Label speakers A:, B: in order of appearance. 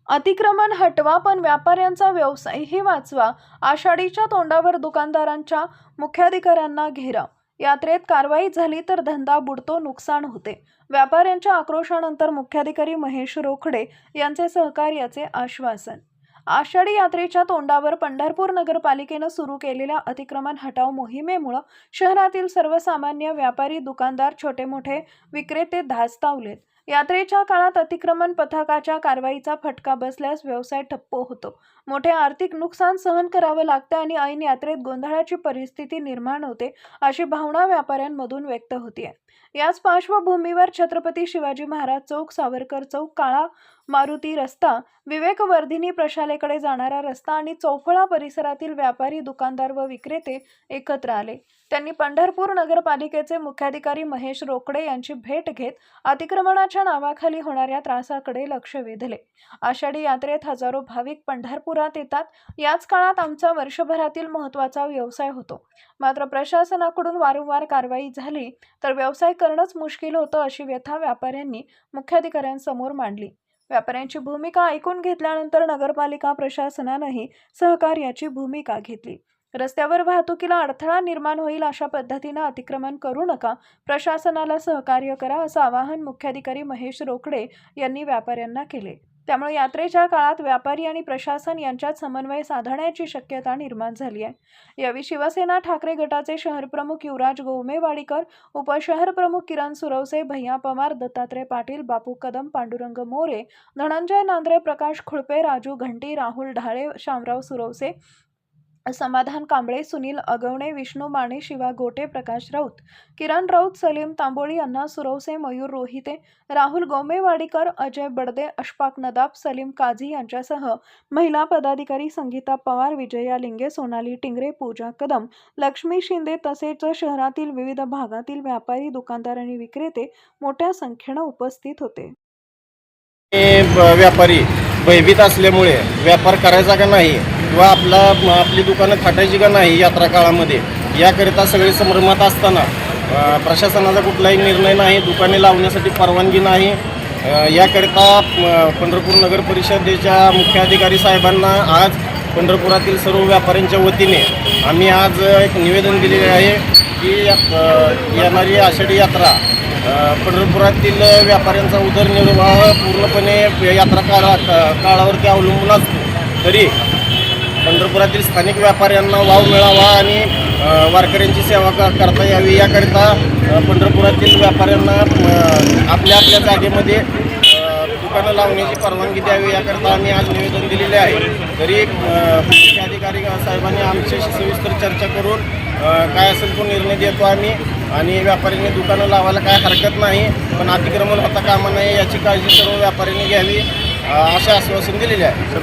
A: अतिक्रमण हटवा पण व्यापाऱ्यांचा व्यवसायही वाचवा. आषाढीच्या तोंडावर दुकानदारांच्या मुख्याधिकाऱ्यांना घेराव. यात्रेत कारवाई झाली तर धंदा बुडतो, नुकसान होते. व्यापाऱ्यांच्या आक्रोशानंतर मुख्याधिकारी महेश रोकडे यांचे सहकार्याचे आश्वासन. आषाढी यात्रेच्या तोंडावर पंढरपूर नगरपालिकेनं सुरू केलेल्या अतिक्रमण हटाव मोहिमेमुळे शहरातील सर्वसामान्य व्यापारी, दुकानदार, छोटे मोठे विक्रेते धास्तावलेत. यात्रेच्या काळात अतिक्रमण पथकाच्या कारवाईचा फटका बसल्यास व्यवसाय ठप्प होतो, मोठे आर्थिक नुकसान सहन करावं लागतं आणि ऐन यात्रेत गोंधळाची परिस्थिती निर्माण होते, अशी भावना व्यापाऱ्यांमधून व्यक्त होतीये. याच पार्श्वभूमीवर छत्रपती शिवाजी महाराज चौक, सावरकर चौक, काळा मारुती रस्ता, विवेक वर्धिनी प्रशालेकडे जाणारा रस्ता आणि चौफळा परिसरातील व्यापारी, दुकानदार व विक्रेते एकत्र आले. त्यांनी पंढरपूर नगरपालिकेचे मुख्याधिकारी महेश रोकडे यांची भेट घेत अतिक्रमणाच्या नावाखाली होणाऱ्या त्रासाकडे लक्ष वेधले. आषाढी यात्रेत हजारो भाविक पंढरपुरात येतात. याच काळात आमचा वर्षभरातील महत्त्वाचा व्यवसाय होतो. मात्र प्रशासनाकडून वारंवार कारवाई झाली तर व्यवसाय करणंच मुश्किल होतं, अशी व्यथा व्यापाऱ्यांनी मुख्याधिकाऱ्यांसमोर मांडली. व्यापाऱ्यांची भूमिका ऐकून घेतल्यानंतर नगरपालिका प्रशासनानंही सहकार्याची भूमिका घेतली. रस्त्यावर वाहतुकीला अडथळा निर्माण होईल अशा पद्धतीनं अतिक्रमण करू नका, प्रशासनाला सहकार्य करा, असं आवाहन मुख्याधिकारी महेश रोकडे यांनी व्यापाऱ्यांना केले. त्यामुळे यात्रेच्या काळात व्यापारी आणि प्रशासन यांच्यात समन्वय साधण्याची शक्यता निर्माण झाली आहे. यावेळी शिवसेना ठाकरे गटाचे शहरप्रमुख युवराज गोमेवाडीकर, उपशहरप्रमुख किरण सुरवसे, भैया पवार, दत्तात्रय पाटील, बापू कदम, पांडुरंग मोरे, धनंजय नांद्रे, प्रकाश खुळपे, राजू घंटी, राहुल ढाळे, शामराव सुरवसे, समाधान कांबळे, सुनील अगवणे, विष्णू माने, शिवा गोटे, प्रकाश राऊत, किरण राऊत, सलीम तांबोळी, अण्णा सुरवसे, मयूर रोहिते, राहुल गोमेवाडीकर, अजय बडदे, अशफाक नदाब, सलीम काझी यांच्यासह महिला पदाधिकारी संगीता पवार, विजया लिंगे, सोनाली टिंगरे, पूजा कदम, लक्ष्मी शिंदे तसेच शहरातील विविध भागातील व्यापारी, दुकानदार आणि विक्रेते मोठ्या संख्येनं उपस्थित होते.
B: व्यापारी भयभीत असल्यामुळे व्यापार करायचा का नाही किंवा आपली दुकानं थाटायची का नाही यात्रा काळामध्ये, याकरिता सगळे संभ्रमात असताना प्रशासनाचा कुठलाही निर्णय नाही, दुकाने लावण्यासाठी परवानगी नाही. याकरिता पंढरपूर नगर परिषदेच्या मुख्याधिकारी साहेबांना आज पंढरपुरातील सर्व व्यापाऱ्यांच्या वतीने आम्ही आज एक निवेदन दिलेले आहे की येणारी आषाढी यात्रा पंढरपुरातील व्यापाऱ्यांचा उदरनिर्वाह पूर्णपणे यात्रा काळावरती अवलंबून असतो. तरी पंढरपुरातील स्थानिक व्यापाऱ्यांना वाव मिळावा आणि वारकऱ्यांची सेवा करता यावी याकरिता पंढरपुरातील व्यापाऱ्यांना आपल्या जागेमध्ये दुकानं लावण्याची परवानगी द्यावी याकरिता आम्ही आज निवेदन दिलेले आहे. तरी मुख्याधिकारी साहेबांनी आमच्याशी सविस्तर चर्चा करून काय असेल तो निर्णय देतो आम्ही आणि व्यापाऱ्यांनी दुकानं लावायला काय हरकत नाही, पण अतिक्रमण होता कामा नये याची काळजी सर्व व्यापाऱ्यांनी घ्यावी असे आश्वासन दिलेले आहे.